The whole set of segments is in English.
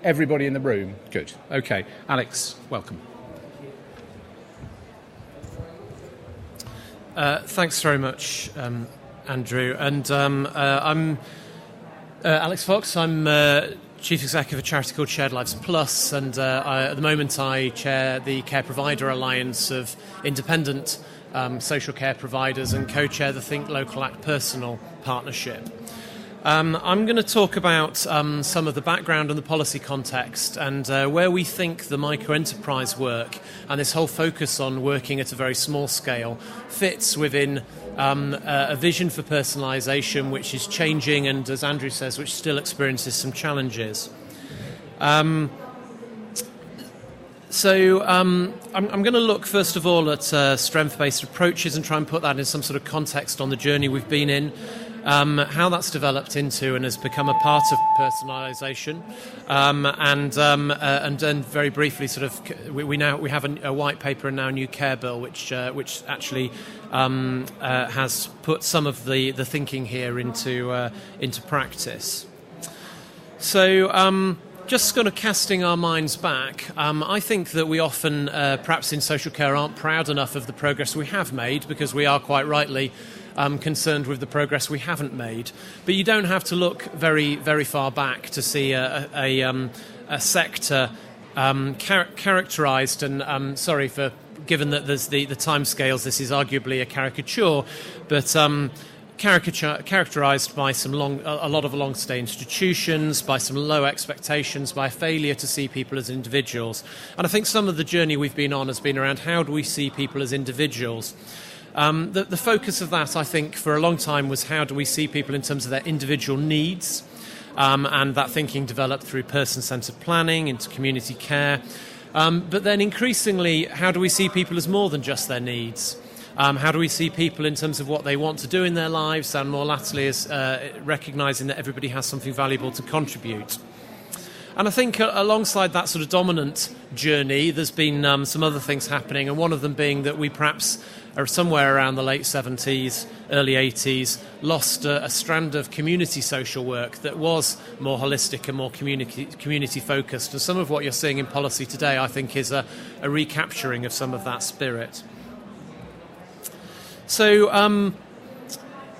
Everybody in the room? Good. Okay. Alex, welcome. Thanks very much, Andrew. And I'm Alex Fox. I'm Chief Executive of a charity called Shared Lives Plus, and at the moment I chair the Care Provider Alliance of independent social care providers and co-chair the Think Local Act Personal partnership. I'm going to talk about some of the background and the policy context and where we think the micro-enterprise work and this whole focus on working at a very small scale fits within a vision for personalisation which is changing and, as Andrew says, which still experiences some challenges. So I'm going to look first of all at strength-based approaches and try and put that in some sort of context on the journey we've been in. How that's developed into and has become a part of personalisation, and then very briefly, sort of, we have a white paper and now a new care bill, which actually has put some of the thinking here into practice. So. Just kind of casting our minds back, I think that we often, perhaps in social care, aren't proud enough of the progress we have made because we are quite rightly concerned with the progress we haven't made. But you don't have to look very, very far back to see a sector characterised, and sorry for, given that there's the timescales, this is arguably a caricature, but characterised by a lot of long-stay institutions, by some low expectations, by a failure to see people as individuals. And I think some of the journey we've been on has been around how do we see people as individuals. The focus of that, I think, for a long time was how do we see people in terms of their individual needs, and that thinking developed through person-centred planning into community care. But then increasingly, how do we see people as more than just their needs? How do we see people in terms of what they want to do in their lives, and more latterly as recognising that everybody has something valuable to contribute? And I think alongside that sort of dominant journey, there's been some other things happening, and one of them being that we perhaps are somewhere around the late 70s, early 80s, lost a strand of community social work that was more holistic and more community focused. And some of what you're seeing in policy today, I think, is a recapturing of some of that spirit. So,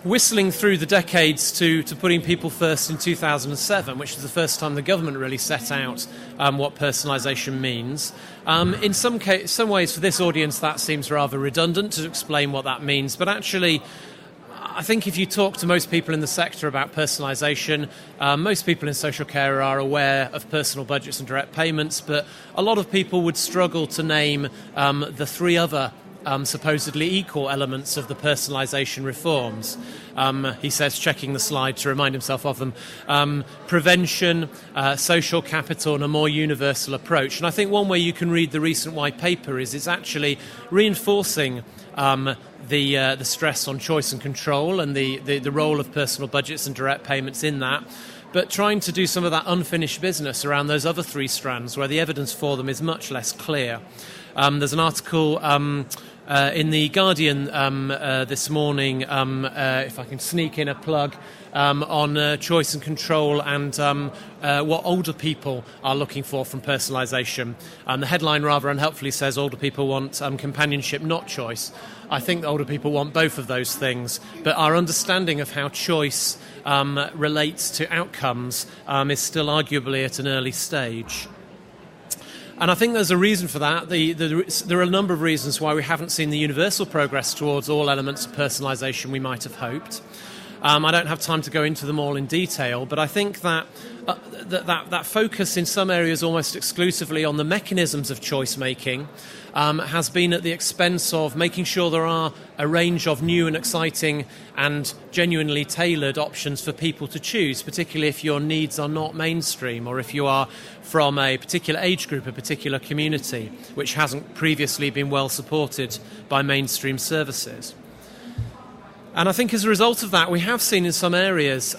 whistling through the decades to putting people first in 2007, which is the first time the government really set out what personalisation means. In some ways, for this audience, that seems rather redundant to explain what that means. But actually, I think if you talk to most people in the sector about personalisation, most people in social care are aware of personal budgets and direct payments, but a lot of people would struggle to name the three other supposedly equal elements of the personalisation reforms. He says, checking the slide to remind himself of them, prevention, social capital, and a more universal approach. And I think one way you can read the recent white paper is it's actually reinforcing the stress on choice and control and the role of personal budgets and direct payments in that, but trying to do some of that unfinished business around those other three strands where the evidence for them is much less clear. There's an article in The Guardian this morning, if I can sneak in a plug, on choice and control and what older people are looking for from personalisation. The headline rather unhelpfully says older people want companionship, not choice. I think older people want both of those things, but our understanding of how choice relates to outcomes is still arguably at an early stage. And I think there's a reason for that. There are a number of reasons why we haven't seen the universal progress towards all elements of personalisation we might have hoped. I don't have time to go into them all in detail, but I think that that focus in some areas almost exclusively on the mechanisms of choice making has been at the expense of making sure there are a range of new and exciting and genuinely tailored options for people to choose, particularly if your needs are not mainstream or if you are from a particular age group, a particular community, which hasn't previously been well supported by mainstream services. And I think as a result of that, we have seen in some areas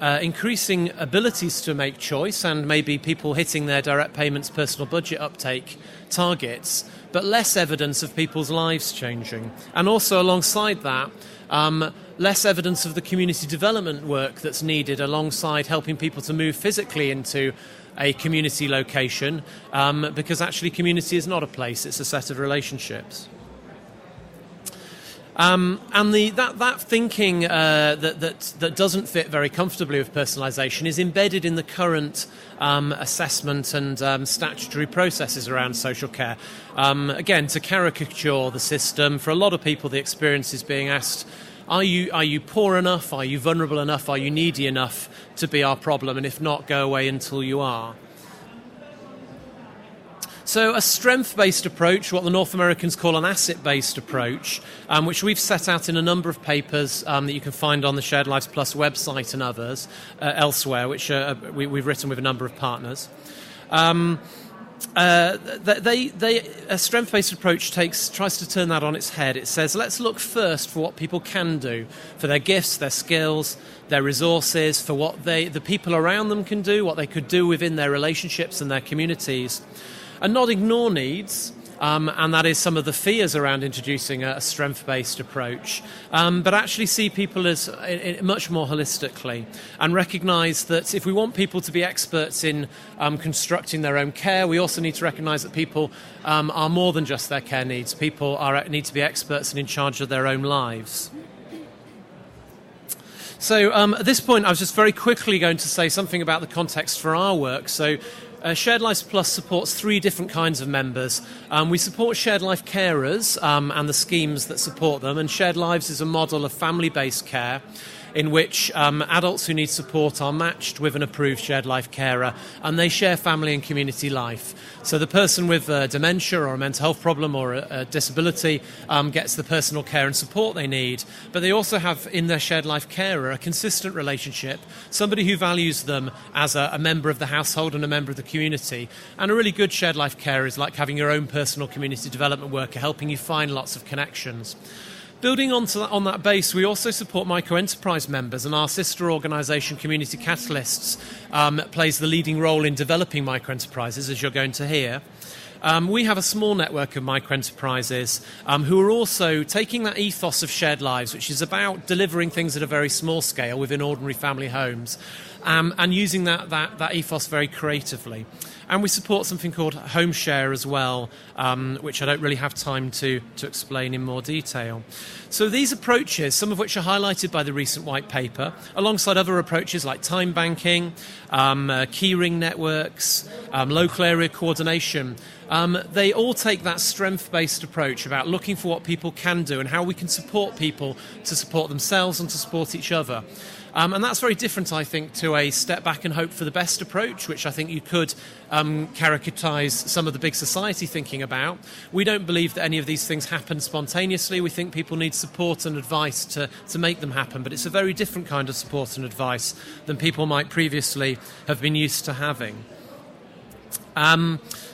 increasing abilities to make choice and maybe people hitting their direct payments personal budget uptake targets, but less evidence of people's lives changing. And also alongside that, less evidence of the community development work that's needed alongside helping people to move physically into a community location, because actually community is not a place, it's a set of relationships. And that thinking that doesn't fit very comfortably with personalisation is embedded in the current assessment and statutory processes around social care. Again, to caricature the system, for a lot of people the experience is being asked, are you poor enough, are you vulnerable enough, are you needy enough to be our problem, and if not, go away until you are. So a strength-based approach, what the North Americans call an asset-based approach, which we've set out in a number of papers that you can find on the Shared Lives Plus website and others elsewhere, which we've written with a number of partners. A strength-based approach tries to turn that on its head. It says, let's look first for what people can do, for their gifts, their skills, their resources, for what the people around them can do, what they could do within their relationships and their communities. And not ignore needs, and that is some of the fears around introducing a strength-based approach, but actually see people as much more holistically and recognise that if we want people to be experts in constructing their own care, we also need to recognise that people are more than just their care needs. People need to be experts and in charge of their own lives. So at this point, I was just very quickly going to say something about the context for our work. So Shared Lives Plus supports three different kinds of members. We support shared life carers and the schemes that support them, and Shared Lives is a model of family-based care in which adults who need support are matched with an approved shared life carer, and they share family and community life. So the person with dementia or a mental health problem or a disability gets the personal care and support they need, but they also have in their shared life carer a consistent relationship, somebody who values them as a member of the household and a member of the community. And a really good shared life carer is like having your own personal community development worker helping you find lots of connections. Building on that base, we also support micro-enterprise members, and our sister organisation, Community Catalysts, plays the leading role in developing micro-enterprises, as you're going to hear. We have a small network of micro-enterprises who are also taking that ethos of shared lives, which is about delivering things at a very small scale within ordinary family homes, and using that ethos very creatively. And we support something called Home Share as well, which I don't really have time to explain in more detail. So these approaches, some of which are highlighted by the recent white paper, alongside other approaches like time banking, keyring networks, local area coordination, they all take that strength-based approach about looking for what people can do and how we can support people to support themselves and to support each other. And that's very different, I think, to a step back and hope for the best approach, which I think you could caricatise some of the big society thinking about. We don't believe that any of these things happen spontaneously. We think people need support and advice to make them happen. But it's a very different kind of support and advice than people might previously have been used to having.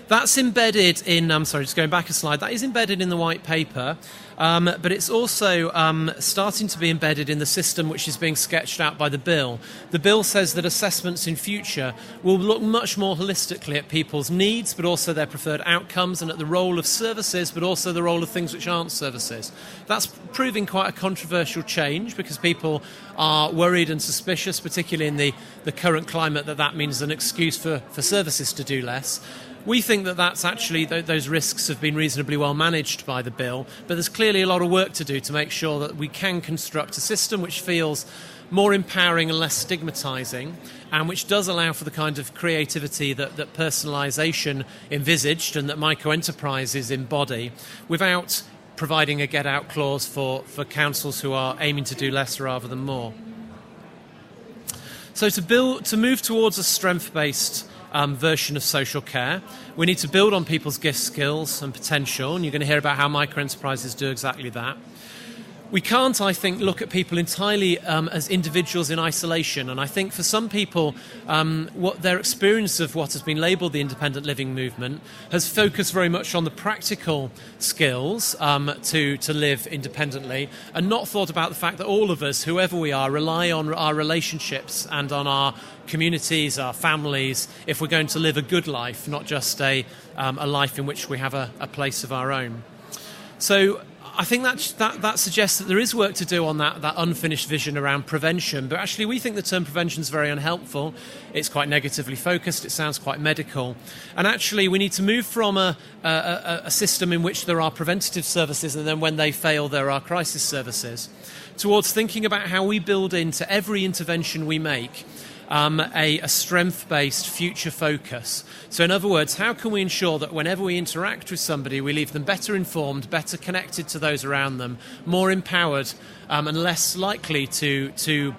That's embedded in, just going back a slide, that is embedded in the white paper, but it's also starting to be embedded in the system which is being sketched out by the bill. The bill says that assessments in future will look much more holistically at people's needs, but also their preferred outcomes, and at the role of services, but also the role of things which aren't services. That's proving quite a controversial change because people are worried and suspicious, particularly in the current climate, that means an excuse for services to do less. We think that that's actually, those risks have been reasonably well managed by the bill, but there's clearly a lot of work to do to make sure that we can construct a system which feels more empowering and less stigmatising, and which does allow for the kind of creativity that personalisation envisaged and that micro-enterprises embody, without providing a get-out clause for councils who are aiming to do less rather than more. So to move towards a strength-based version of social care, we need to build on people's gifts, skills and potential, and you're going to hear about how micro-enterprises do exactly that. We can't, I think, look at people entirely as individuals in isolation, and I think for some people what their experience of what has been labelled the independent living movement has focused very much on the practical skills to live independently, and not thought about the fact that all of us, whoever we are, rely on our relationships and on our communities, our families, if we're going to live a good life, not just a life in which we have a place of our own. So I think that suggests that there is work to do on that unfinished vision around prevention, but actually we think the term prevention is very unhelpful. It's quite negatively focused, it sounds quite medical, and actually we need to move from a system in which there are preventative services and then when they fail there are crisis services, towards thinking about how we build into every intervention we make a strength-based future focus. So in other words, how can we ensure that whenever we interact with somebody, we leave them better informed, better connected to those around them, more empowered, and less likely to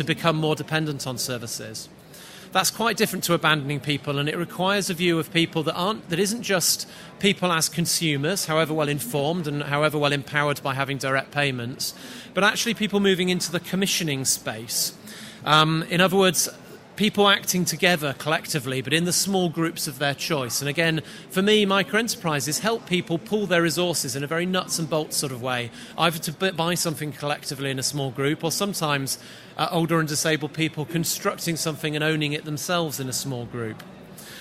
become more dependent on services? That's quite different to abandoning people, and it requires a view of people that isn't just people as consumers, however well informed and however well empowered by having direct payments, but actually people moving into the commissioning space. In other words, people acting together collectively, but in the small groups of their choice. And again, for me, microenterprises help people pool their resources in a very nuts and bolts sort of way, either to buy something collectively in a small group, or sometimes older and disabled people constructing something and owning it themselves in a small group.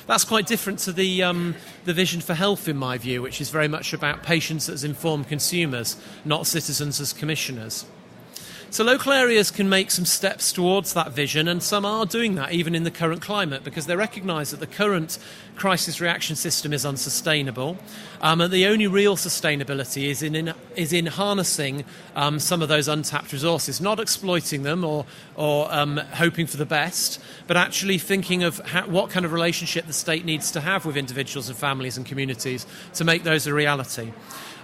That's quite different to the vision for health, in my view, which is very much about patients as informed consumers, not citizens as commissioners. So local areas can make some steps towards that vision, and some are doing that even in the current climate, because they recognise that the current crisis reaction system is unsustainable, and the only real sustainability is in harnessing some of those untapped resources, not exploiting them or hoping for the best, but actually thinking of what kind of relationship the state needs to have with individuals and families and communities to make those a reality.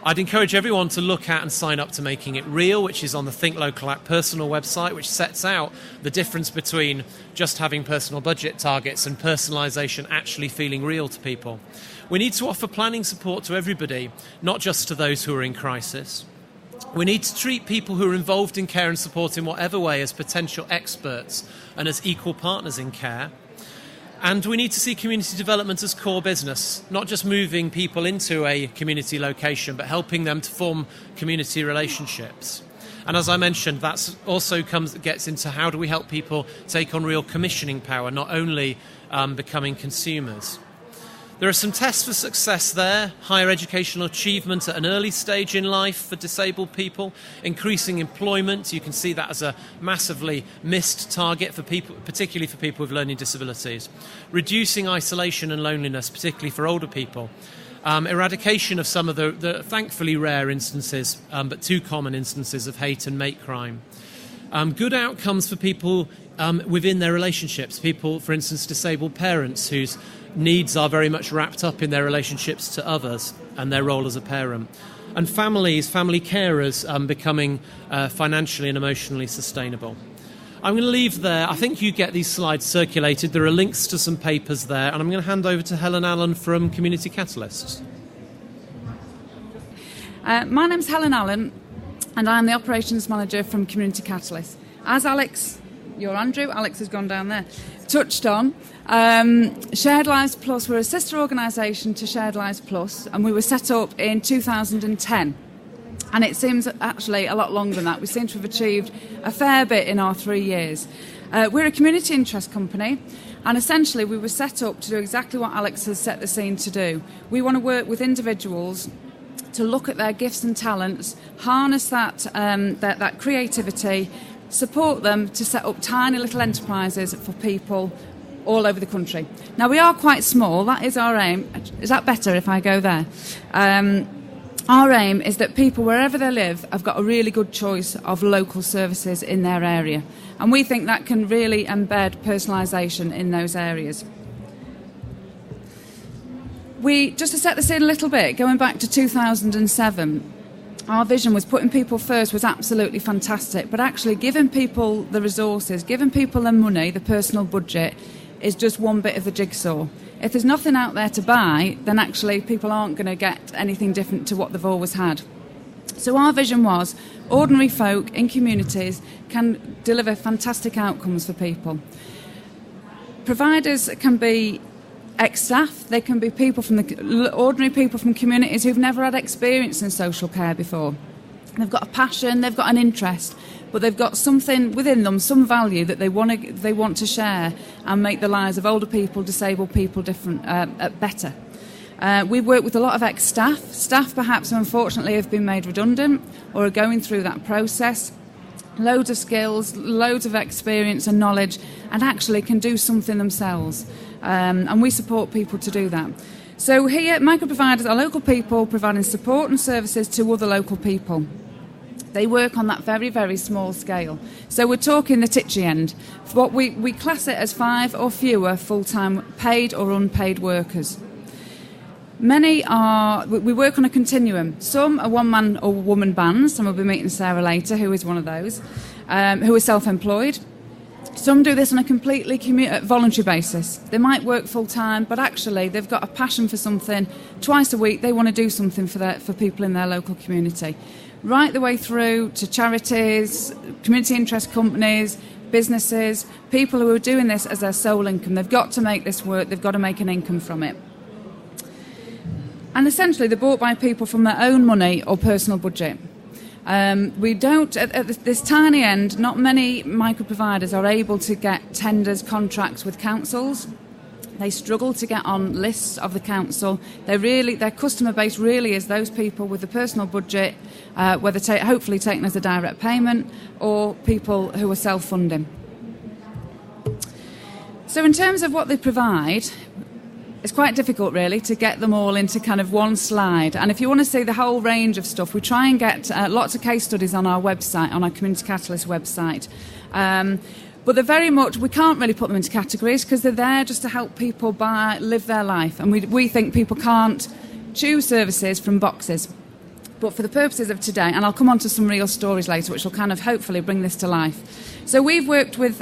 I'd encourage everyone to look at and sign up to Making It Real, which is on the Think Local Act Personal website, which sets out the difference between just having personal budget targets and personalisation actually feeling real to people. We need to offer planning support to everybody, not just to those who are in crisis. We need to treat people who are involved in care and support in whatever way as potential experts and as equal partners in care. And we need to see community development as core business, not just moving people into a community location, but helping them to form community relationships. And as I mentioned, that also gets into how do we help people take on real commissioning power, not only becoming consumers. There are some tests for success there: higher educational achievement at an early stage in life for disabled people, increasing employment. You can see that as a massively missed target for people, particularly for people with learning disabilities. Reducing isolation and loneliness, particularly for older people. Eradication of some of the thankfully rare instances, but too common instances of hate and mate crime. Good outcomes for people within their relationships. People, for instance, disabled parents whose needs are very much wrapped up in their relationships to others and their role as a parent. And families, family carers becoming financially and emotionally sustainable. I'm going to leave there. I think you get these slides circulated. There are links to some papers there. And I'm going to hand over to Helen Allen from Community Catalysts. My name's Helen Allen, and I'm the Operations Manager from Community Catalysts. As Alex, you're Andrew, Alex has gone down there, touched on, Shared Lives Plus, we're a sister organisation to Shared Lives Plus, and we were set up in 2010. And it seems actually a lot longer than that. We seem to have achieved a fair bit in our 3 years. We're a community interest company, and essentially we were set up to do exactly what Alex has set the scene to do. We want to work with individuals to look at their gifts and talents, harness that creativity, support them to set up tiny little enterprises for people all over the country. Now, we are quite small. That is our aim. Is that better if I go there? Our aim is that people, wherever they live, have got a really good choice of local services in their area. And we think that can really embed personalisation in those areas. Just to set the scene a little bit, going back to 2007, our vision was putting people first was absolutely fantastic, but actually giving people the resources, giving people the money, the personal budget, is just one bit of the jigsaw. If there's nothing out there to buy, then actually people aren't going to get anything different to what they've always had. So our vision was ordinary folk in communities can deliver fantastic outcomes for people. Providers can be ex-staff, they can be people from ordinary people from communities who've never had experience in social care before. They've got a passion, they've got an interest, but they've got something within them, some value that they want to share and make the lives of older people, disabled people different, better. We work with a lot of ex-staff. Staff perhaps unfortunately have been made redundant or are going through that process. Loads of skills, loads of experience and knowledge, and actually can do something themselves. And we support people to do that. So here, micro-providers are local people providing support and services to other local people. They work on that very, very small scale. So we're talking the titchy end. What we class it as 5 or fewer full-time paid or unpaid workers. Many are, we work on a continuum. Some are one-man or woman bands, and we'll be meeting Sarah later, who is one of those, who are self-employed. Some do this on a completely voluntary basis. They might work full-time, but actually they've got a passion for something. Twice a week they want to do something for people in their local community. Right the way through to charities, community interest companies, businesses, people who are doing this as their sole income. They've got to make this work, they've got to make an income from it. And essentially they're bought by people from their own money or personal budget. We don't, at this tiny end, not many micro-providers are able to get tenders, contracts with councils. They struggle to get on lists of the council. Their customer base really is those people with a personal budget, whether hopefully taken as a direct payment, or people who are self-funding. So in terms of what they provide, it's quite difficult, really, to get them all into kind of one slide. And if you want to see the whole range of stuff, we try and get lots of case studies on our website, on our Community Catalyst website. But they're very much, we can't really put them into categories because they're there just to help people live their life. And we think people can't choose services from boxes. But for the purposes of today, and I'll come on to some real stories later, which will kind of hopefully bring this to life. So we've worked with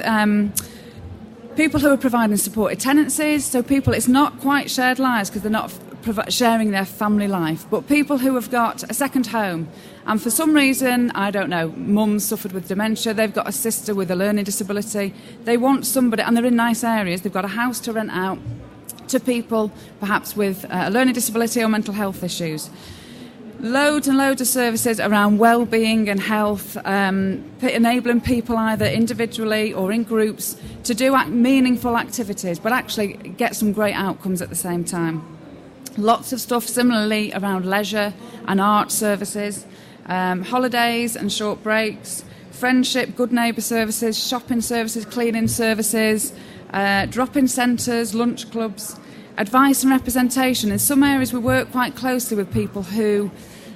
people who are providing supported tenancies, so people, it's not quite shared lives because they're not sharing their family life, but people who have got a second home, and for some reason, I don't know, mum's suffered with dementia, they've got a sister with a learning disability, they want somebody, and they're in nice areas, they've got a house to rent out to people perhaps with a learning disability or mental health issues. Loads and loads of services around well-being and health, enabling people either individually or in groups to do meaningful activities, but actually get some great outcomes at the same time. Lots of stuff similarly around leisure and art services, holidays and short breaks, friendship, good neighbour services, shopping services, cleaning services, drop-in centres, lunch clubs, advice and representation. In some areas we work quite closely with people who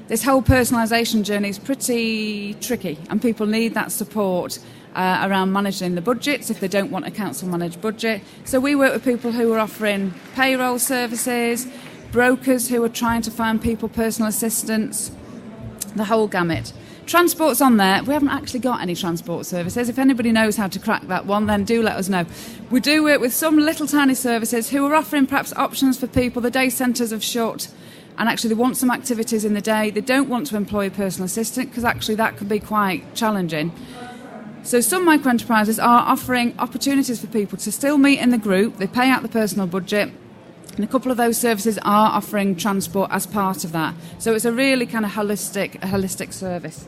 this whole personalisation journey is pretty tricky, and people need that support around managing the budgets if they don't want a council managed budget. So we work with people who are offering payroll services, brokers who are trying to find people personal assistants, the whole gamut. Transport's on there. We haven't actually got any transport services. If anybody knows how to crack that one, then do let us know. We do work with some little tiny services who are offering perhaps options for people. The day centres have shut, and actually they want some activities in the day. They don't want to employ a personal assistant because actually that could be quite challenging. So some micro-enterprises are offering opportunities for people to still meet in the group. They pay out the personal budget, and a couple of those services are offering transport as part of that. So it's a really kind of holistic service.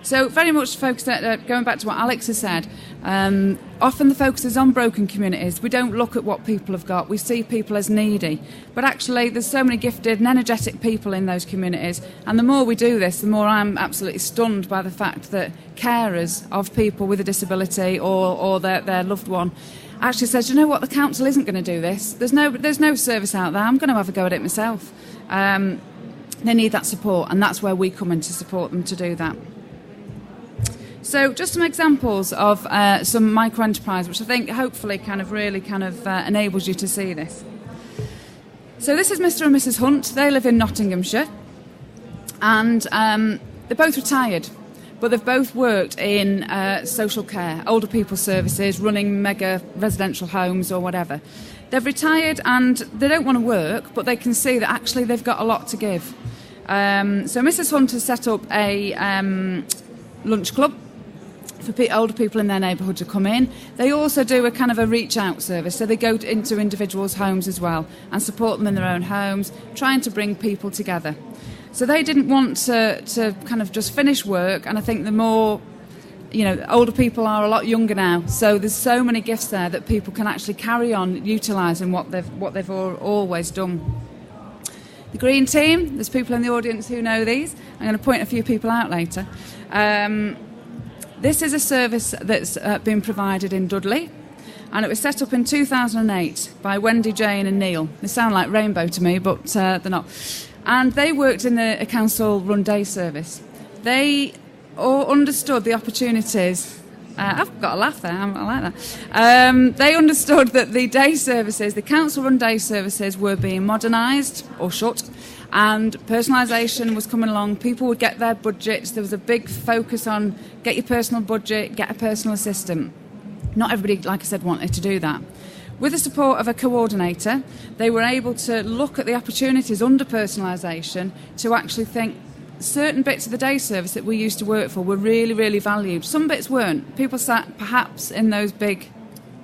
So very much focused at, going back to what Alex has said, often the focus is on broken communities. We don't look at what people have got. We see people as needy. But actually there's so many gifted and energetic people in those communities. And the more we do this, the more I'm absolutely stunned by the fact that carers of people with a disability or their loved one actually says, you know what, the council isn't going to do this. There's no service out there. I'm going to have a go at it myself. They need that support, and that's where we come in to support them to do that. So just some examples of some micro-enterprise, which I think hopefully enables you to see this. So this is Mr. and Mrs. Hunt. They live in Nottinghamshire, and they're both retired, but they've both worked in social care, older people services, running mega residential homes or whatever. They've retired and they don't want to work, but they can see that actually they've got a lot to give. So Mrs. Hunt has set up a lunch club for older people in their neighbourhood to come in. They also do a kind of a reach out service, so they go into individuals' homes as well and support them in their own homes, trying to bring people together. So they didn't want to kind of just finish work, and I think the more older people are a lot younger now, so there's so many gifts there that people can actually carry on utilising what they've always done. The green team, there's people in the audience who know these. I'm going to point a few people out later. This is a service that's been provided in Dudley, and it was set up in 2008 by Wendy, Jane and Neil. They sound like Rainbow to me, but they're not. And they worked in a council-run day service. They all understood the opportunities. I've got a laugh there, I like that. They understood that the day services, the council-run day services, were being modernised or shut, and personalisation was coming along. People would get their budgets. There was a big focus on get your personal budget, get a personal assistant. Not everybody, like I said, wanted to do that. With the support of a coordinator, they were able to look at the opportunities under personalisation to actually think certain bits of the day service that we used to work for were really, really valued. Some bits weren't. People sat perhaps in those big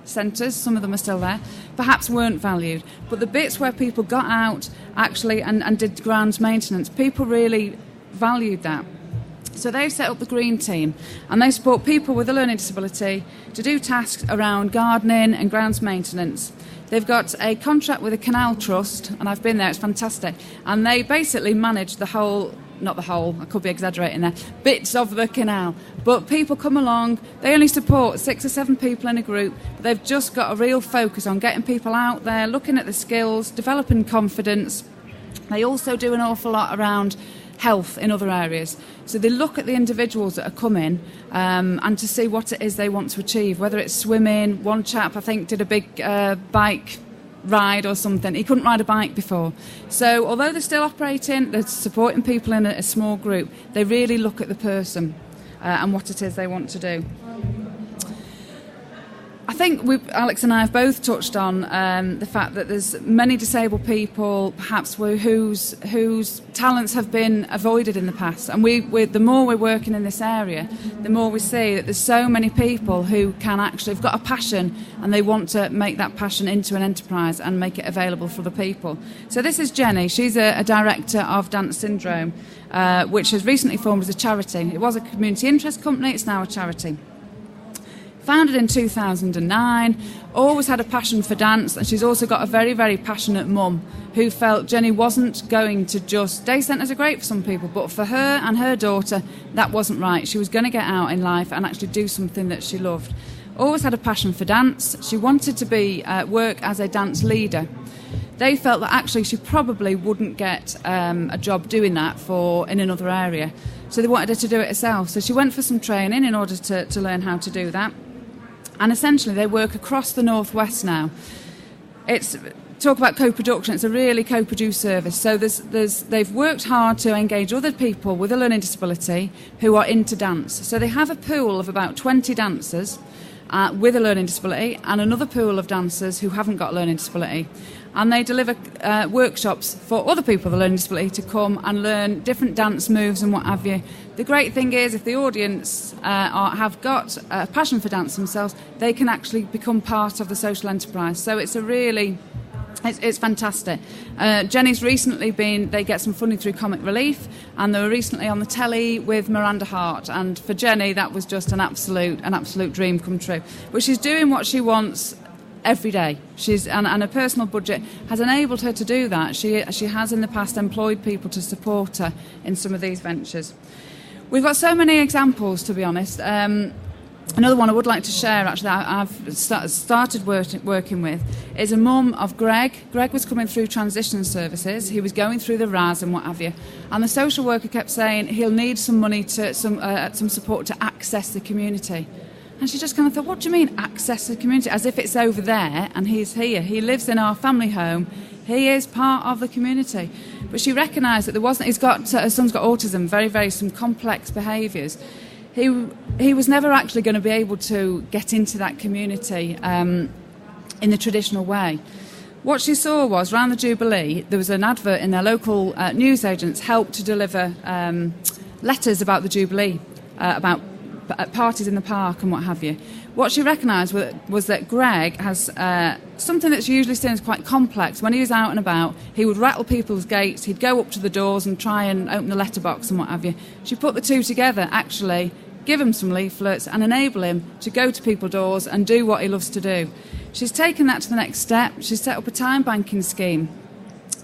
centres, some of them are still there, perhaps weren't valued. But the bits where people got out actually and did grounds maintenance, people really valued that. So they've set up the green team, and they support people with a learning disability to do tasks around gardening and grounds maintenance. They've got a contract with a canal trust, and I've been there, it's fantastic, and they basically manage the whole, not the whole, I could be exaggerating there, bits of the canal. But people come along, they only support 6 or 7 people in a group, but they've just got a real focus on getting people out there, looking at the skills, developing confidence. They also do an awful lot around health in other areas. So they look at the individuals that are coming and to see what it is they want to achieve, whether it's swimming. One chap, I think, did a big bike ride or something. He couldn't ride a bike before. So although they're still operating, they're supporting people in a small group, they really look at the person and what it is they want to do. I think Alex and I have both touched on the fact that there's many disabled people, perhaps whose talents have been avoided in the past. And the more we're working in this area, the more we see that there's so many people who can actually have got a passion, and they want to make that passion into an enterprise and make it available for the people. So this is Jenny. She's a director of Dance Syndrome, which has recently formed as a charity. It was a community interest company. It's now a charity. Founded in 2009, always had a passion for dance, and she's also got a very, very passionate mum who felt Jenny wasn't going to just... Day centres are great for some people, but for her and her daughter, that wasn't right. She was going to get out in life and actually do something that she loved. Always had a passion for dance. She wanted to work as a dance leader. They felt that actually she probably wouldn't get a job doing that in another area. So they wanted her to do it herself. So she went for some training in order to learn how to do that. And essentially they work across the Northwest now. Talk about co-production, it's a really co-produced service. So they've worked hard to engage other people with a learning disability who are into dance. So they have a pool of about 20 dancers with a learning disability and another pool of dancers who haven't got a learning disability. And they deliver workshops for other people with a learning disability to come and learn different dance moves and what have you. The great thing is, if the audience have got a passion for dance themselves, they can actually become part of the social enterprise. So it's it's fantastic. Jenny's recently they get some funding through Comic Relief, and they were recently on the telly with Miranda Hart, and for Jenny that was just an absolute dream come true. But she's doing what she wants every day. And her personal budget has enabled her to do that. She has in the past employed people to support her in some of these ventures. We've got so many examples, to be honest. Another one I would like to share, actually, that I've started working with, is a mum of Greg. Greg was coming through transition services. He was going through the RAS and what have you. And the social worker kept saying he'll need some money some support to access the community. And she just kind of thought, what do you mean, access the community? As if it's over there and he's here. He lives in our family home. He is part of the community. But she recognised that there wasn't... His son's got autism, very, very some complex behaviours. He was never actually going to be able to get into that community in the traditional way. What she saw was, around the Jubilee, there was an advert in their local newsagents helped to deliver letters about the Jubilee, about parties in the park and what have you. What she recognised was that Greg has something that's usually seen as quite complex. When he was out and about, he would rattle people's gates, he'd go up to the doors and try and open the letterbox and what have you. She put the two together. Actually, give him some leaflets and enable him to go to people's doors and do what he loves to do. She's taken that to the next step. She's set up a time banking scheme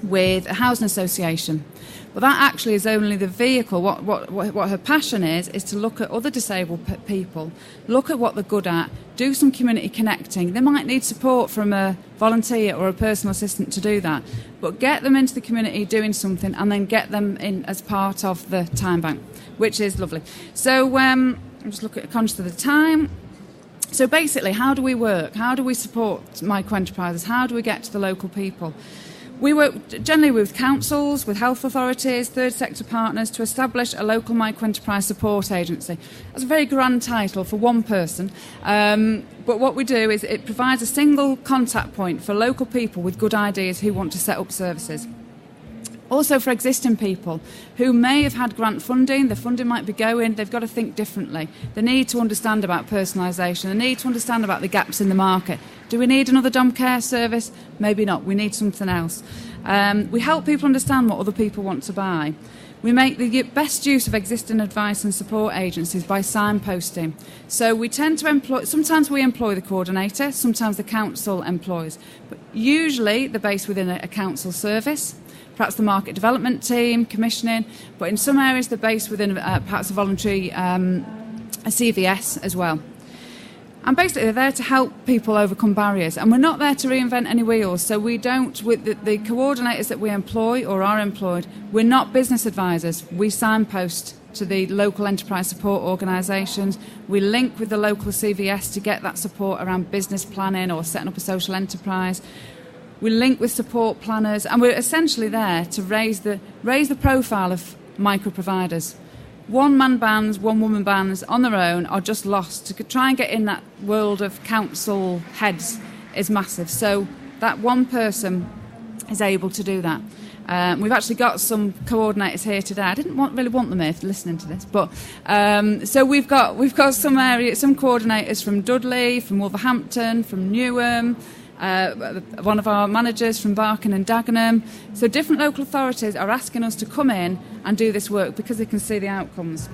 with a housing association. But that actually is only the vehicle. What her passion is to look at other disabled people, look at what they're good at, do some community connecting. They might need support from a volunteer or a personal assistant to do that, but get them into the community doing something and then get them in as part of the time bank, which is lovely. So I'm just conscious of the time. So basically, how do we work? How do we support micro enterprises? How do we get to the local people? We work generally with councils, with health authorities, third sector partners to establish a local micro-enterprise support agency. That's a very grand title for one person, but what we do is it provides a single contact point for local people with good ideas who want to set up services. Also for existing people who may have had grant funding, the funding might be going, they've got to think differently. They need to understand about personalisation, they need to understand about the gaps in the market. Do we need another dom care service? Maybe not, we need something else. We help people understand what other people want to buy. We make the best use of existing advice and support agencies by signposting. So we tend to employ, sometimes we employ the coordinator, sometimes the council employs, but usually they're based within a council service. Perhaps the market development team, commissioning, but in some areas they're based within perhaps a voluntary a CVS as well. And basically they're there to help people overcome barriers, and we're not there to reinvent any wheels, so we don't, with the coordinators that we employ or are employed, we're not business advisors. We signpost to the local enterprise support organisations, we link with the local CVS to get that support around business planning or setting up a social enterprise. We link with support planners, and we're essentially there to raise the profile of micro providers. One-man bands, one-woman bands on their own are just lost. To try and get in that world of council heads is massive. So that one person is able to do that. We've actually got some coordinators here today. I didn't really want them here listening to this, but so we've got some coordinators from Dudley, from Wolverhampton, from Newham. One of our managers from Barking and Dagenham. So different local authorities are asking us to come in and do this work because they can see the outcomes.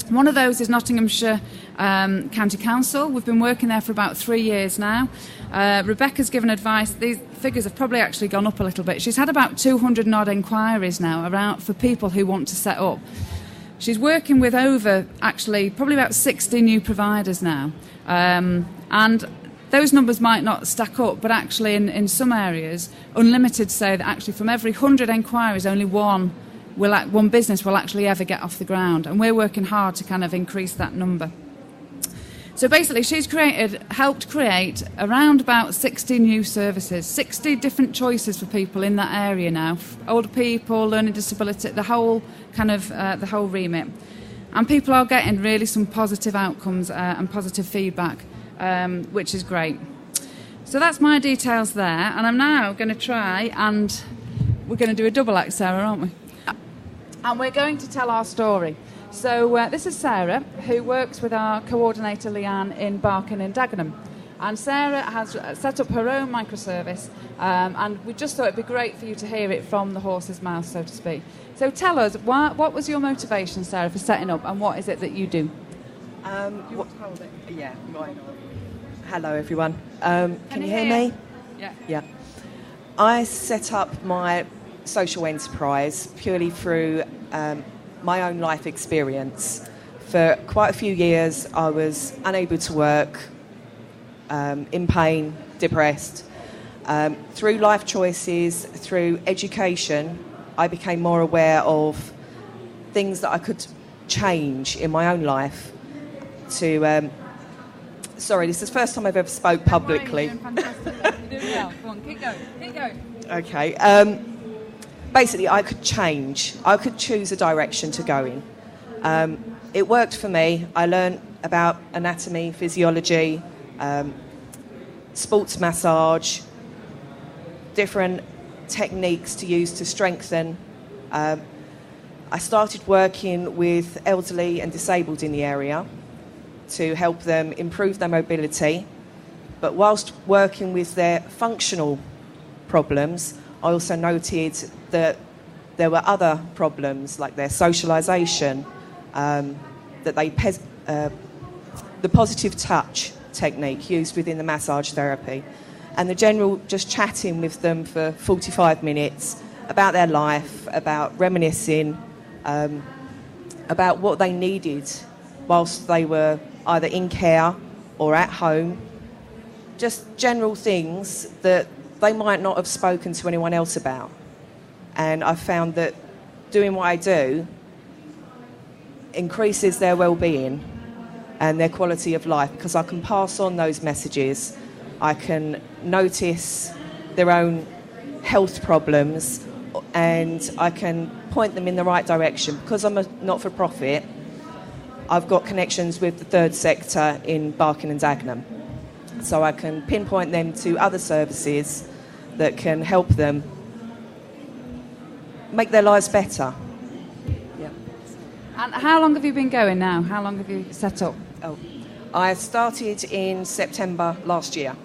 One of those is Nottinghamshire County Council. We've been working there for about 3 years now. Rebecca's given advice. These figures have probably actually gone up a little bit. She's had about 200 and odd inquiries now around for people who want to set up. She's working with probably about 60 new providers now. And those numbers might not stack up, but actually in some areas, Unlimited say that actually from every 100 enquiries, only one business will actually ever get off the ground. And we're working hard to kind of increase that number. So basically, she's helped create around about 60 new services, 60 different choices for people in that area now. Older people, learning disability, the whole remit. And people are getting really some positive outcomes and positive feedback. Which is great. So that's my details there, and I'm now going to try and we're going to do a double act, Sarah, aren't we? And we're going to tell our story. So this is Sarah, who works with our coordinator Leanne in Barking and Dagenham. And Sarah has set up her own microservice, and we just thought it'd be great for you to hear it from the horse's mouth, so to speak. So tell us, what was your motivation, Sarah, for setting up, and what is it that you do? You want to hold it? Yeah, right. Hello, everyone. Can you hear me? Yeah. I set up my social enterprise purely through my own life experience. For quite a few years, I was unable to work, in pain, depressed. Through life choices, through education, I became more aware of things that I could change in my own life to... Sorry, this is the first time I've ever spoke publicly. You're fantastic. You're doing well. Come on, keep going. Okay. Basically, I could change. I could choose a direction to go in. It worked for me. I learned about anatomy, physiology, sports massage, different techniques to use to strengthen. I started working with elderly and disabled in the area to help them improve their mobility. But whilst working with their functional problems, I also noted that there were other problems like their socialisation, that they the positive touch technique used within the massage therapy, and the general just chatting with them for 45 minutes about their life, about reminiscing, about what they needed whilst they were either in care or at home, just general things that they might not have spoken to anyone else about. And I've found that doing what I do increases their well-being and their quality of life, because I can pass on those messages. I can notice their own health problems, and I can point them in the right direction. Because I'm a not-for-profit, I've got connections with the third sector in Barking and Dagenham, so I can pinpoint them to other services that can help them make their lives better. Yeah. And how long have you been going now? How long have you set up? I started in September last year.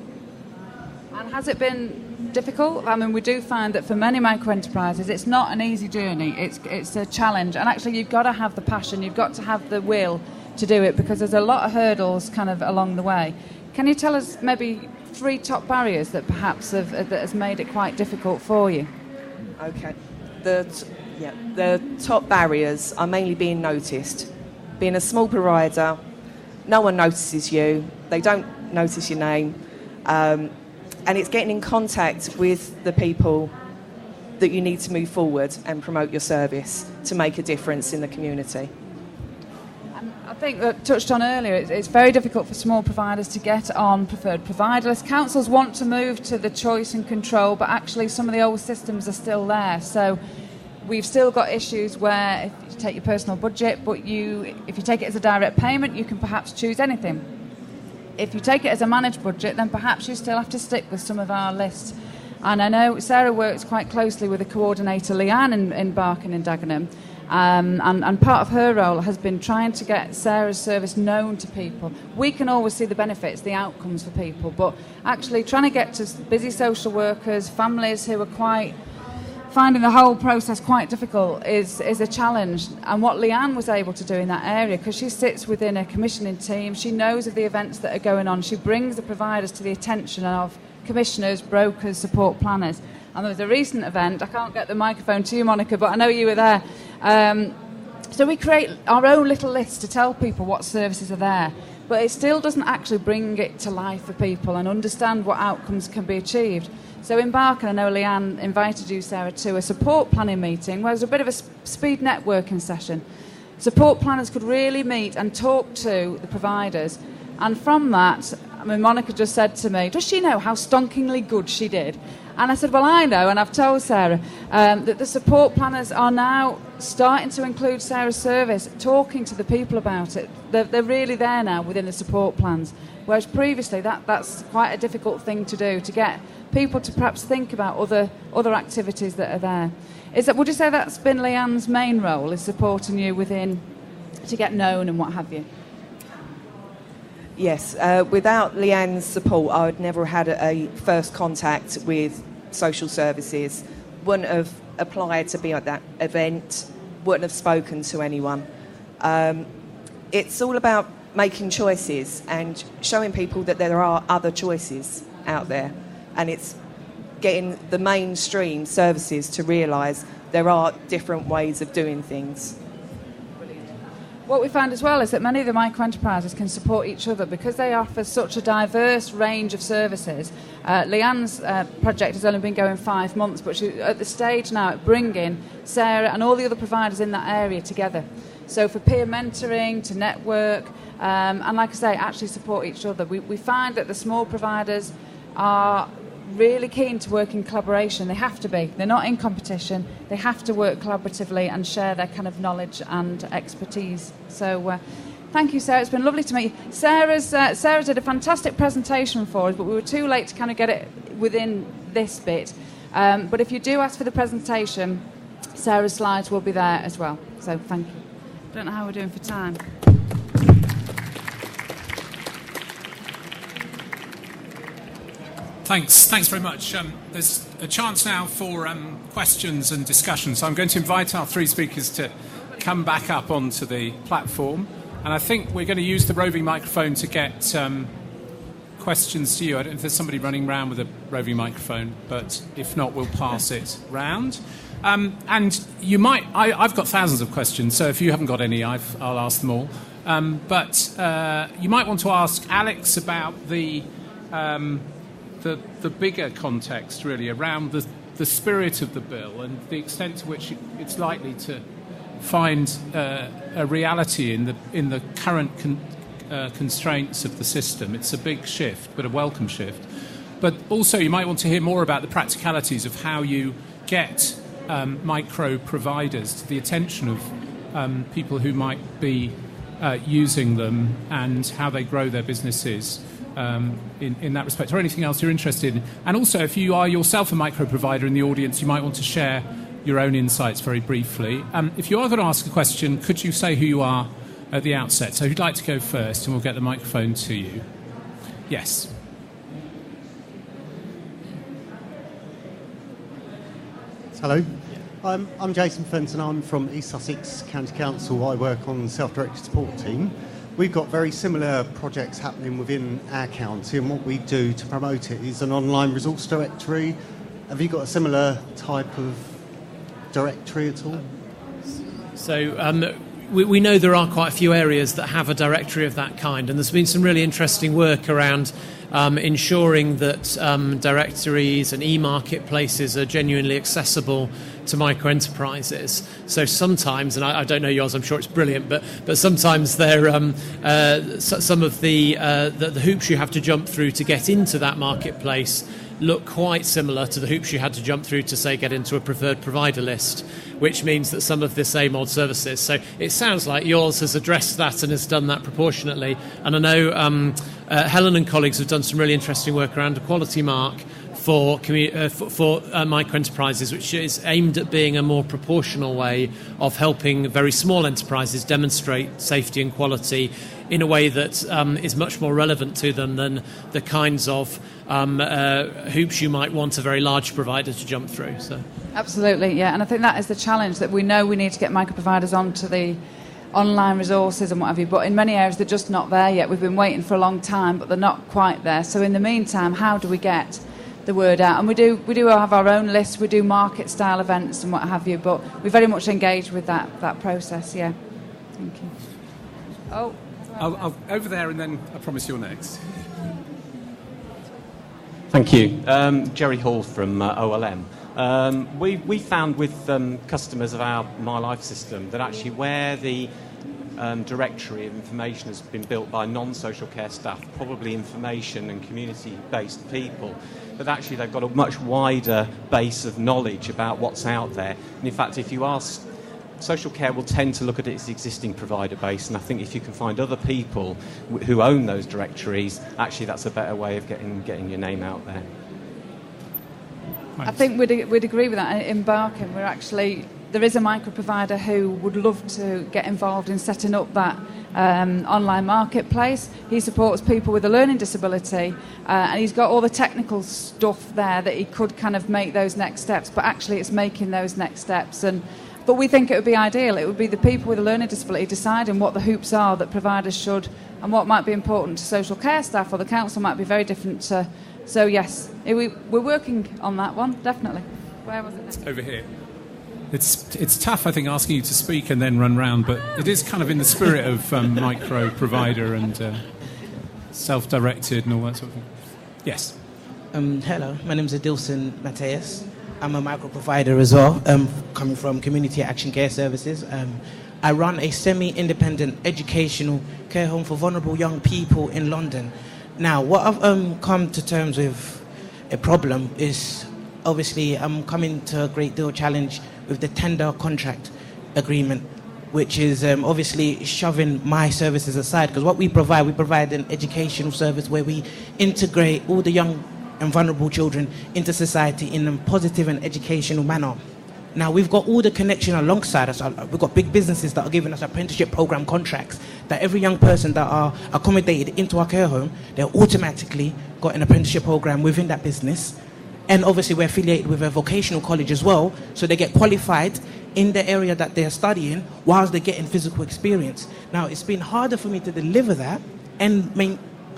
And has it been difficult? I mean, we do find that for many micro-enterprises, it's not an easy journey. It's a challenge. And actually, you've got to have the passion. You've got to have the will to do it, because there's a lot of hurdles kind of along the way. Can you tell us maybe 3 top barriers that perhaps that has made it quite difficult for you? Okay. The top barriers are mainly being noticed. Being a small provider, no one notices you. They don't notice your name. And it's getting in contact with the people that you need to move forward and promote your service to make a difference in the community. I think that touched on earlier, it's very difficult for small providers to get on preferred provider list. Councils want to move to the choice and control, but actually some of the old systems are still there. So we've still got issues where if you take your personal budget, but if you take it as a direct payment, you can perhaps choose anything. If you take it as a managed budget, then perhaps you still have to stick with some of our lists. And I know Sarah works quite closely with the coordinator, Leanne, in Barking and Dagenham. And part of her role has been trying to get Sarah's service known to people. We can always see the benefits, the outcomes for people, but actually trying to get to busy social workers, families who are finding the whole process quite difficult is a challenge. And what Leanne was able to do in that area, because she sits within a commissioning team, she knows of the events that are going on, she brings the providers to the attention of commissioners, brokers, support planners. And there was a recent event, I can't get the microphone to you, Monica, but I know you were there. So we create our own little list to tell people what services are there, but it still doesn't actually bring it to life for people and understand what outcomes can be achieved. So in Barking, I know Leanne invited you, Sarah, to a support planning meeting where there was a bit of a speed networking session. Support planners could really meet and talk to the providers, and from that, I mean, Monica just said to me, does she know how stonkingly good she did? And I said, well, I know, and I've told Sarah that the support planners are now starting to include Sarah's service, talking to the people about it. They're really there now within the support plans, whereas previously that's quite a difficult thing to do, to get people to perhaps think about other activities that are there. Would you say that's been Leanne's main role, is supporting you within to get known and what have you? Yes, without Leanne's support, I would never have had a first contact with social services, wouldn't have applied to be at that event, wouldn't have spoken to anyone. It's all about making choices and showing people that there are other choices out there, and it's getting the mainstream services to realise there are different ways of doing things. What we found as well is that many of the micro-enterprises can support each other because they offer such a diverse range of services. Leanne's project has only been going 5 months, but she's at the stage now at bringing Sarah and all the other providers in that area together. So for peer mentoring, to network, and like I say, actually support each other. We find that the small providers are really keen to work in collaboration. They have to be. They're not in competition. They have to work collaboratively and share their kind of knowledge and expertise. So thank you, Sarah. It's been lovely to meet you. Sarah's did a fantastic presentation for us, but we were too late to kind of get it within this bit. But if you do ask for the presentation, Sarah's slides will be there as well. So thank you. I don't know how we're doing for time. Thanks very much. There's a chance now for questions and discussion. So I'm going to invite our 3 speakers to come back up onto the platform. And I think we're going to use the roving microphone to get questions to you. I don't know if there's somebody running around with a roving microphone, but if not, we'll pass it round. And you might... I've got thousands of questions, so if you haven't got any, I'll ask them all. But you might want to ask Alex about the bigger context, really, around the spirit of the bill and the extent to which it's likely to find a reality in the current constraints of the system. It's a big shift, but a welcome shift. But also you might want to hear more about the practicalities of how you get micro providers to the attention of people who might be using them and how they grow their businesses in that respect, or anything else you're interested in. And also, if you are yourself a micro provider in the audience, you might want to share your own insights very briefly. If you are going to ask a question, could you say who you are at the outset? So who'd like to go first, and we'll get the microphone to you. Yes. Hello. I'm Jason Fenton. I'm from East Sussex County Council. I work on the self-directed support team. We've got very similar projects happening within our county, and what we do to promote it is an online resource directory. Have you got a similar type of directory at all? So we know there are quite a few areas that have a directory of that kind, and there's been some really interesting work around ensuring that directories and e-marketplaces are genuinely accessible to micro-enterprises. So sometimes, and I don't know yours, I'm sure it's brilliant, but sometimes they're some of the hoops you have to jump through to get into that marketplace look quite similar to the hoops you had to jump through to, say, get into a preferred provider list, which means that some of the same old services. So it sounds like yours has addressed that and has done that proportionately. And I know Helen and colleagues have done some really interesting work around a quality mark for micro-enterprises, which is aimed at being a more proportional way of helping very small enterprises demonstrate safety and quality in a way that is much more relevant to them than the kinds of hoops you might want a very large provider to jump through. So. Absolutely, yeah, and I think that is the challenge, that we know we need to get micro-providers onto the online resources and what have you, but in many areas they're just not there yet. We've been waiting for a long time, but they're not quite there. So in the meantime, how do we get the word out? And we do have our own list, we do market style events and what have you, but we very much engage with that process. Yeah, thank you. I'll over there, and then I promise you're next. Thank you. Jerry Hall from OLM. We found with customers of our My Life system that actually where the directory of information has been built by non-social care staff, probably information and community-based people, but actually they've got a much wider base of knowledge about what's out there. And in fact, if you ask, social care will tend to look at its existing provider base, and I think if you can find other people who own those directories, actually that's a better way of getting your name out there. I think we'd agree with that. In Barking, there is a micro provider who would love to get involved in setting up that online marketplace. He supports people with a learning disability, and he's got all the technical stuff there that he could kind of make those next steps, but actually it's making those next steps. But we think it would be ideal. It would be the people with a learning disability deciding what the hoops are that providers should, and what might be important to social care staff or the council might be very different to. So yes, we're working on that one, definitely. Where was it next? Over here. It's tough, I think, asking you to speak and then run round, but it is kind of in the spirit of micro provider and self-directed and all that sort of thing. Yes. Hello, my name is Adilson Mateus. I'm a micro provider as well, coming from Community Action Care Services. I run a semi-independent educational care home for vulnerable young people in London. Now, what I've come to terms with a problem is, obviously, I'm coming to a great deal of challenge with the tender contract agreement, which is obviously shoving my services aside, because what we provide an educational service where we integrate all the young and vulnerable children into society in a positive and educational manner. Now, we've got all the connection alongside us. We've got big businesses that are giving us apprenticeship program contracts, that every young person that are accommodated into our care home, they're automatically got an apprenticeship program within that business. And obviously we're affiliated with a vocational college as well, so they get qualified in the area that they're studying whilst they're getting physical experience. Now, it's been harder for me to deliver that and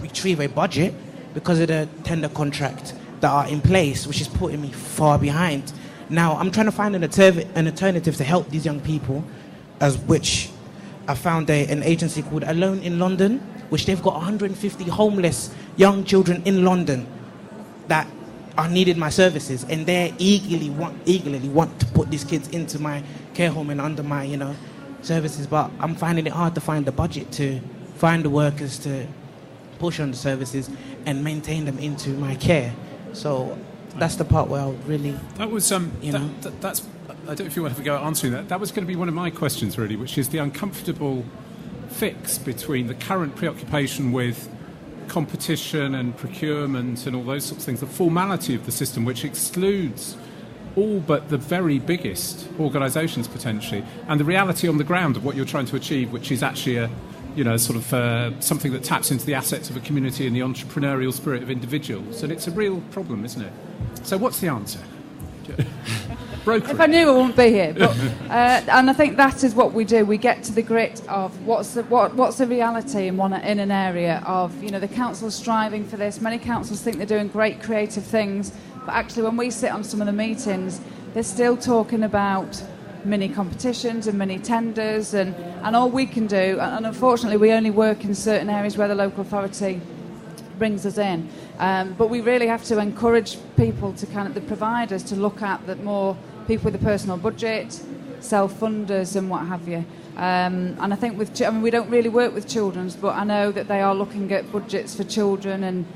retrieve a budget because of the tender contract that are in place, which is putting me far behind. Now, I'm trying to find an alternative to help these young people, as which I found an agency called Alone in London, which they've got 150 homeless young children in London that are needed my services, and they eagerly want to put these kids into my care home and under my, services. But I'm finding it hard to find the budget to find the workers to push on the services and maintain them into my care. So that's the part where I really... That was, that's... I don't know if you want to go answering that. That was going to be one of my questions, really, which is the uncomfortable fix between the current preoccupation with competition and procurement and all those sorts of things, the formality of the system, which excludes all but the very biggest organisations potentially, and the reality on the ground of what you're trying to achieve, which is actually a sort of something that taps into the assets of a community and the entrepreneurial spirit of individuals. And it's a real problem, isn't it? So what's the answer? If I knew, I wouldn't be here. But, and I think that is what we do. We get to the grit of what's the reality in an area of, the council's striving for this. Many councils think they're doing great creative things, but actually when we sit on some of the meetings, they're still talking about mini competitions and mini tenders and all we can do, and unfortunately we only work in certain areas where the local authority brings us in. But we really have to encourage people to the providers to look at that more people with a personal budget, self-funders and what have you. And I think we don't really work with children's, but I know that they are looking at budgets for children and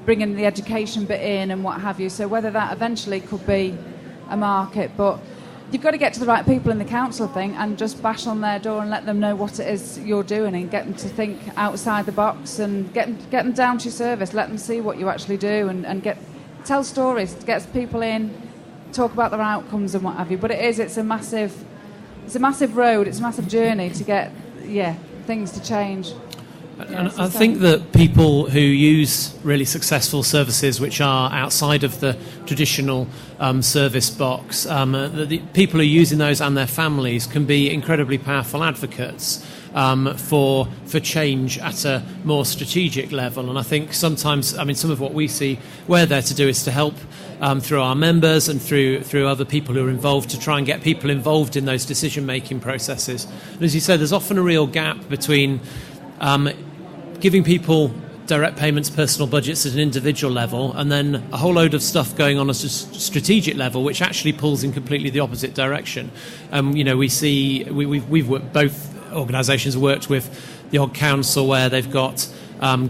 bringing the education bit in and what have you. So whether that eventually could be a market, but you've got to get to the right people in the council, I think, and just bash on their door and let them know what it is you're doing and get them to think outside the box and get them down to your service, let them see what you actually do and tell stories, get people in, talk about their outcomes and what have you. But it's a massive road, it's a massive journey to get things to change. And I think that people who use really successful services which are outside of the traditional service box, the people who are using those and their families can be incredibly powerful advocates for change at a more strategic level. And I think sometimes, some of what we see we're there to do is to help through our members and through other people who are involved to try and get people involved in those decision-making processes. And as you said, there's often a real gap between giving people direct payments, personal budgets at an individual level, and then a whole load of stuff going on at a strategic level, which actually pulls in completely the opposite direction. We've worked, both organisations have worked with the odd council where they've got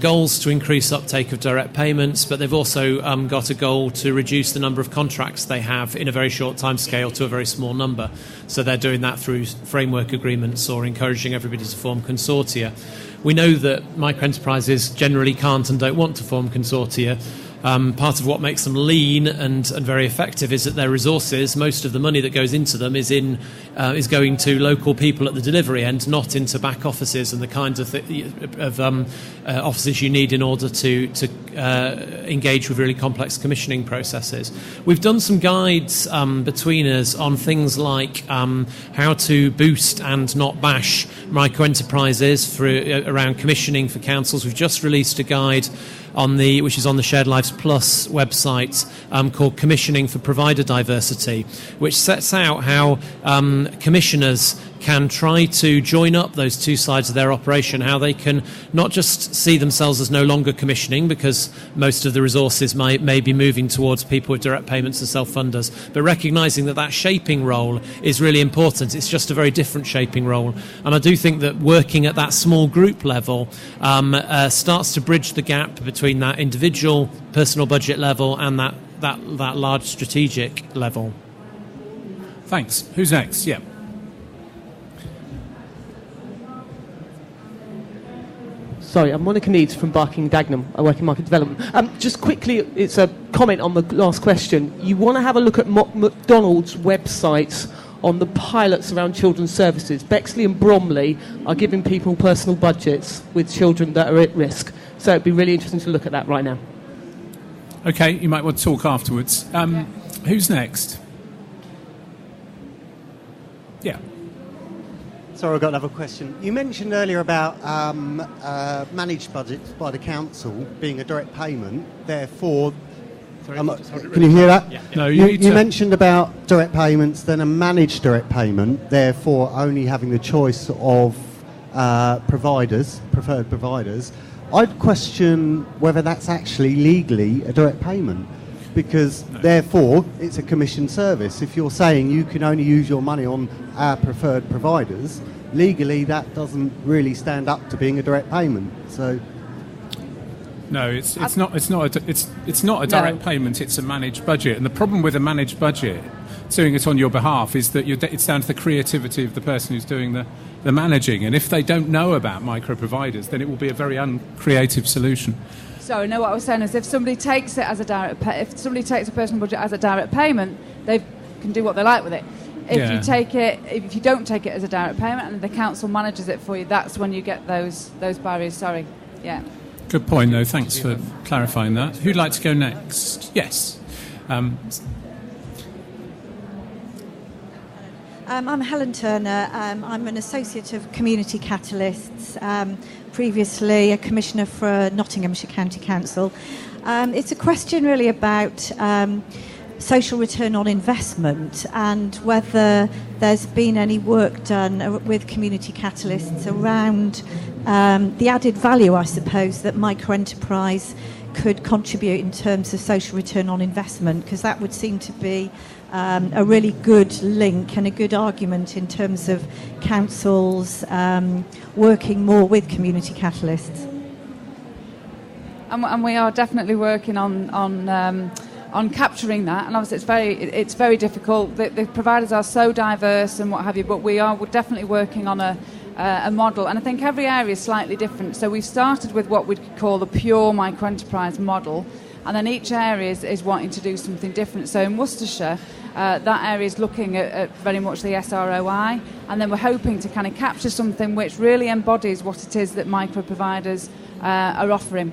goals to increase uptake of direct payments, but they've also got a goal to reduce the number of contracts they have in a very short time scale to a very small number. So they're doing that through framework agreements or encouraging everybody to form consortia. We know that micro-enterprises generally can't and don't want to form consortia. Part of what makes them lean and very effective is that their resources, most of the money that goes into them is going to local people at the delivery end, not into back offices and the kinds of offices you need in order to engage with really complex commissioning processes. We've done some guides between us on things like how to boost and not bash micro-enterprises around commissioning for councils. We've just released a guide which is on the Shared Lives Plus website, called Commissioning for Provider Diversity, which sets out how commissioners can try to join up those two sides of their operation, how they can not just see themselves as no longer commissioning because most of the resources may be moving towards people with direct payments and self-funders, but recognising that shaping role is really important. It's just a very different shaping role. And I do think that working at that small group level starts to bridge the gap between that individual personal budget level and that large strategic level. Thanks. Who's next? Yeah. Sorry, I'm Monica Needs from Barking Dagenham. I work in market development. Just quickly, it's a comment on the last question. You want to have a look at McDonald's websites on the pilots around children's services. Bexley and Bromley are giving people personal budgets with children that are at risk. So it'd be really interesting to look at that right now. Okay, you might want to talk afterwards. Who's next? Yeah. Sorry, I've got another question. You mentioned earlier about managed budgets by the council being a direct payment, therefore... can you hear that? Yeah. No, you mentioned about direct payments, then a managed direct payment, therefore only having the choice of preferred providers. I'd question whether that's actually legally a direct payment, because therefore it's a commission service. If you're saying you can only use your money on our preferred providers, legally that doesn't really stand up to being a direct payment. So no, it's not a direct payment. It's a managed budget, and the problem with a managed budget, doing it on your behalf, is that it's down to the creativity of the person who's doing the managing, and if they don't know about micro providers, then it will be a very uncreative solution. Sorry, no, what I was saying is if somebody takes it as a if somebody takes a personal budget as a direct payment, they can do what they like with it. If you don't take it as a direct payment and the council manages it for you, that's when you get those barriers. Sorry, yeah. Good point, though. Thanks for clarifying that. Who'd like to go next? Yes. I'm Helen Turner. I'm an associate of Community Catalysts, previously a commissioner for Nottinghamshire County Council. It's a question really about social return on investment and whether there's been any work done with Community Catalysts around the added value, I suppose, that micro-enterprise could contribute in terms of social return on investment, because that would seem to be a really good link and a good argument in terms of councils working more with Community Catalysts. And we are definitely working on capturing that, and obviously it's very difficult. The providers are so diverse and what have you, but we're definitely working on a model, and I think every area is slightly different. So we've started with what we'd call the pure micro-enterprise model, and then each area is wanting to do something different. So in Worcestershire, that area is looking at very much the SROI, and then we're hoping to kind of capture something which really embodies what it is that micro-providers are offering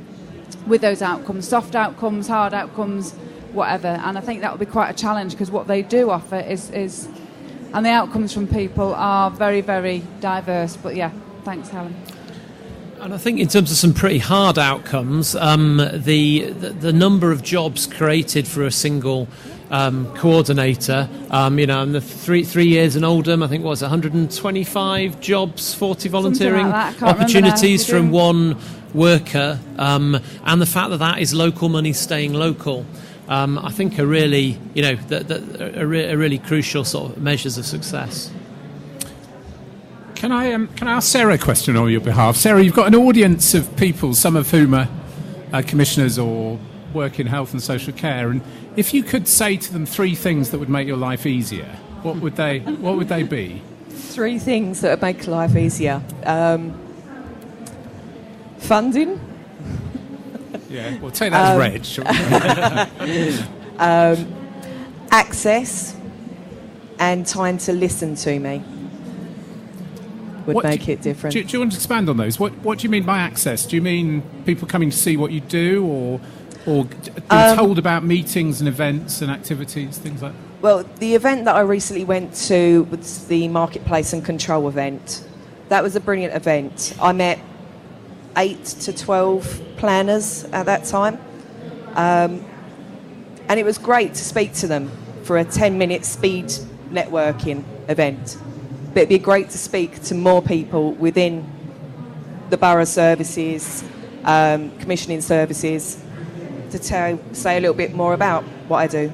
with those outcomes, soft outcomes, hard outcomes, whatever. And I think that will be quite a challenge, because what they do offer is and the outcomes from people are very, very diverse. But yeah, thanks, Helen. And I think in terms of some pretty hard outcomes, the number of jobs created for a single coordinator, in the three years in Oldham, I think was 125 jobs, 40 volunteering opportunities from one worker, and the fact that is local money staying local, I think are really, are really crucial sort of measures of success. Can I ask Sarah a question on your behalf? Sarah, you've got an audience of people, some of whom are commissioners or work in health and social care, and if you could say to them 3 things that would make your life easier, what would they be? 3 things that would make life easier. Funding. Yeah, we'll take that as read. Access and time to listen to me would make it different. Do you want to expand on those? What do you mean by access? Do you mean people coming to see what you do, or being told about meetings and events and activities, things like that? Well, the event that I recently went to was the Marketplace and Control event. That was a brilliant event. I met 8 to 12 planners at that time. And it was great to speak to them for a 10-minute speed networking event. But it'd be great to speak to more people within the borough services, commissioning services, to say a little bit more about what I do.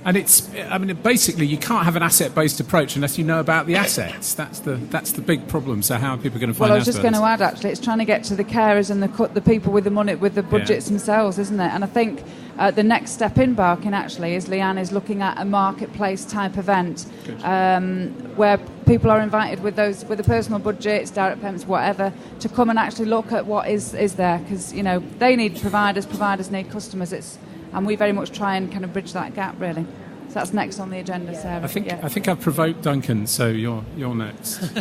And basically, you can't have an asset-based approach unless you know about the assets. That's the big problem. So how are people going to find out? Well, I was just going to add, actually, it's trying to get to the carers and the people with the money, with the budgets themselves, isn't it? And I think the next step in Barking, actually, is Leanne is looking at a marketplace-type event where people are invited with the personal budgets, direct payments, whatever, to come and actually look at what is there. Because, they need providers need customers. And we very much try and kind of bridge that gap, really. So that's next on the agenda, Sarah. I think I've provoked Duncan, so you're next.